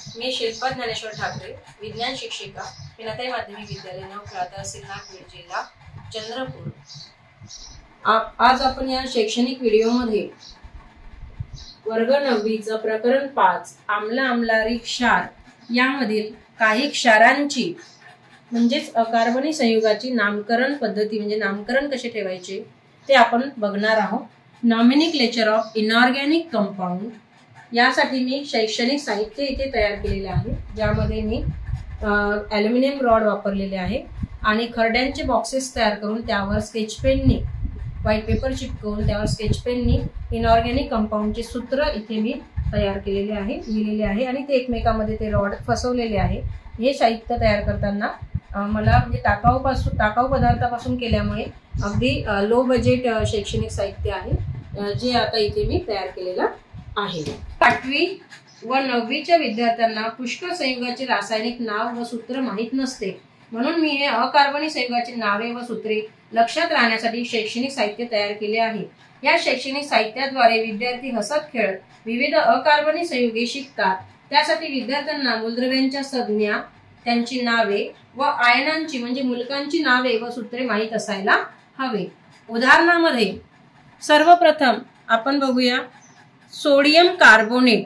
मी शिल्पा ज्ञानेश्वर ठाकरे, विज्ञान शिक्षिका, पिनाताई माध्यमिक विद्यालय नवखेडा, तहसील नागपूर, जिल्हा चंद्रपूर। आज आपण या शैक्षणिक व्हिडिओमध्ये वर्ग 9चं प्रकरण 5 आम्ल आम्लारी क्षार यामधील काही क्षारांची म्हणजेच अकार्बनी संयुगाची नामकरण पद्धती म्हणजे नामकरण कसे ठेवायचे ते आपण बघणार आहोत। नॉमेनक्लेचर ऑफ इनऑर्गॅनिक कंपाउंड यासाठी मी शैक्षणिक साहित्य इथे तयार केलेले आहे, ज्यामध्ये मी ॲल्युमिनियम रॉड वापरलेले आहे आणि खरड्यांचे बॉक्सेस तयार करून त्यावर स्केच पेननी व्हाईट पेपर चिपकवून त्यावर स्केच पेननी इनऑर्गॅनिक कंपाउंडचे सूत्र इथे मी तयार केलेले आहे, लिहिलेले आहे आणि ते एकमेकांमध्ये ते रॉड फसवलेले आहे। हे साहित्य तयार करताना मला म्हणजे टाकाऊ पदार्थापासून केल्यामुळे अगदी लो बजेट शैक्षणिक साहित्य आहे, जे आता इथे मी तयार केलेलं आहे। 8वी व 9वीच्या विद्यार्थ्यांना पुष्कळ संयुगाचे रासायनिक नाव व सूत्र माहित नसते, म्हणून मी हे अकार्बनी संयुगाची नावे व सूत्रे लक्षात राहण्यासाठी शैक्षणिक साहित्य तयार केले आहे। या शैक्षणिक साहित्याद्वारे विद्यार्थी हसत खेळत विविध अकार्बनी संयुगे शिकतात। त्यासाठी विद्यार्थ्यांना मूलद्रव्यांच्या संज्ञा, त्यांची नावे व आयनांची म्हणजे मूलकांची नावे व सूत्रे माहित असायला हवे। उदाहरणामध्ये सर्वप्रथम आपण बघूया सोडियम कार्बोनेट,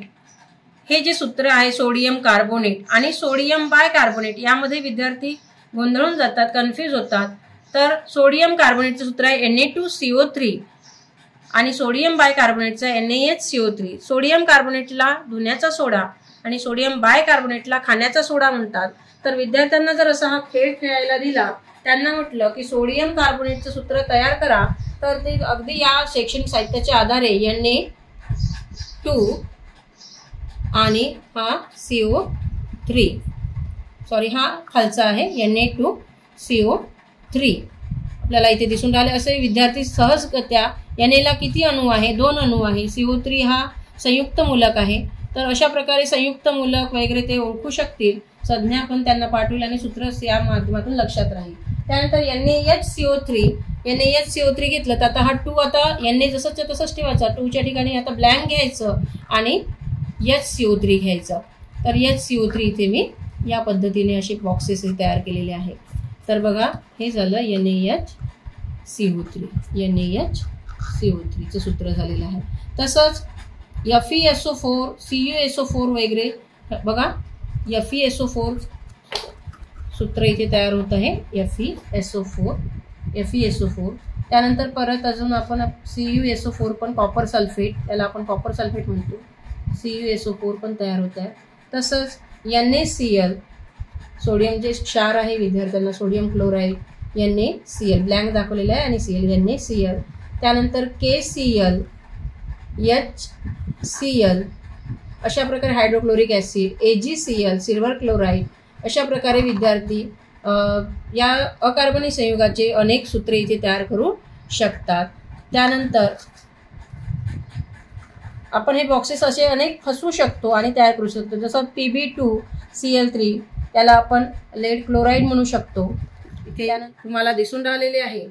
हे जे सूत्र आहे सोडियम कार्बोनेट आणि सोडियम बायकार्बोनेट यामध्ये विद्यार्थी गोंधळून जातात, कन्फ्यूज होतात। तर सोडियम कार्बोनेटचे सूत्र आहे Na2CO3 आणि सोडियम बायकार्बोनेटचा NaHCO3। सोडियम कार्बोनेटला धुण्याचा सोडा आणि सोडियम बायकार्बोनेटला खाण्याचा सोडा म्हणतात। तर विद्यार्थ्यांना जर असा हा खेळ खेळायला दिला, त्यांना म्हटलं की सोडियम कार्बोनेटचं सूत्र तयार करा, तर ते अगदी या शैक्षणिक साहित्याच्या आधारे Na2 आणि हा CO3 हा खालचा आहे Na2CO3 आपल्याला इथे दिसून राहिले। असे विद्यार्थी सहजगत्या Na ला किती अणू आहे, 2 अणू आहे, CO3 हा संयुक्त मूलक आहे, तर अशा प्रकारे संयुक्त मूलक वगैरे ते ओळखू शकतील। संज्ञा आपण त्यांना पाठवली आणि सूत्र या माध्यमातून लक्षात राहील। त्यानंतर NaHCO3 घेतलं तर आता हा 2 आता Na जसंच्या तसंच ठेवायचा, 2च्या ठिकाणी आता ब्लँक घ्यायचं आणि HCO3 घ्यायचं। तर HCO3 इथे मी या पद्धतीने असे बॉक्सेस तयार केलेले आहेत। तर बघा हे झालं NaHCO3 चं सूत्र झालेलं आहे। तसंच FeSO4 CuSO4 वगैरे बघा FeSO4 सूत्र इथे तयार होत आहे FeSO4। त्यानंतर परत अजून आपण CuSO4 पण कॉपर सल्फेट, त्याला आपण कॉपर सल्फेट म्हणतो, CuSO4 पण तयार होत आहे। तसंच NaCl सोडियम जे क्षार आहे विद्यार्थ्यांना सोडियम क्लोराईड NaCl ब्लँक दाखवलेलं आहे आणि NaCl। त्यानंतर KCl HCl अशा प्रकारे hydrochloric acid, AgCl silver chloride, अशा प्रकारे विद्यार्थी या अकार्बनी संयुगाचे अनेक सूत्रे इथे तयार करू शकतात। त्यानंतर आपण हे बॉक्सेस असे अनेक फसवू शकतो आणि तयार करू शकतो, जसं Pb2Cl3 त्याला आपण लेड क्लोराईड म्हणू शकतो। इथे तुम्हाला दिसून राहिलेले आहे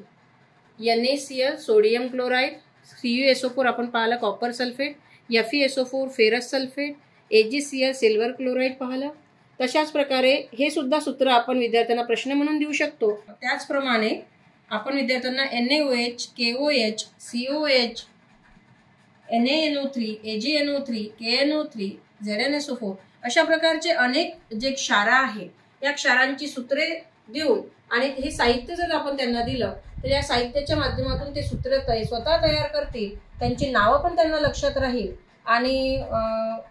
NaCl सोडियम क्लोराईड, CuSO4 आपण पाहिलं copper sulphate, FeSO4 ferrous sulphate, AgCl silver chloride पाहिलं। तशाच प्रकारे हे सुद्धा सूत्र आपण विद्यार्थ्यांना प्रश्न म्हणून देऊ शकतो। त्याचप्रमाणे आपण विद्यार्थ्यांना NaOH, KOH, COH, NaNO3, AgNO3, KNO3, ZnSO4 अशा प्रकारचे अनेक जे क्षार आहे या क्षारांची सूत्रे देऊन आणि हे साहित्य जर आपण त्यांना दिलं तर या साहित्याच्या माध्यमातून ते सूत्र स्वतः तयार करतील, त्यांची नावं पण त्यांना लक्षात राहील आणि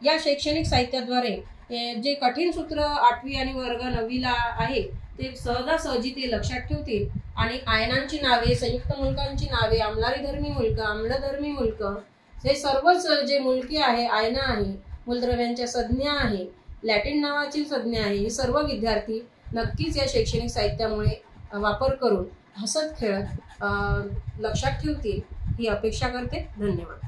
या शैक्षणिक साहित्याद्वारे जे कठीण सूत्र 8वी आणि वर्ग 9वीला आहे ते सहजासहजी ते लक्षात ठेवतील आणि आयनांची नावे, संयुक्त मूलकांची नावे, आम्लारीधर्मी मूलक, आम्लधर्मी मूलक, हे सर्वच जे मूलके आहे, आयना आहे, मूलद्रव्यांच्या संज्ञा आहे, लॅटिन नावाची संज्ञा आहे, हे सर्व विद्यार्थी नक्कीच या शैक्षणिक साहित्यामुळे वापर करून हसत खेळत लक्षात ठेवतील ही अपेक्षा करते। धन्यवाद।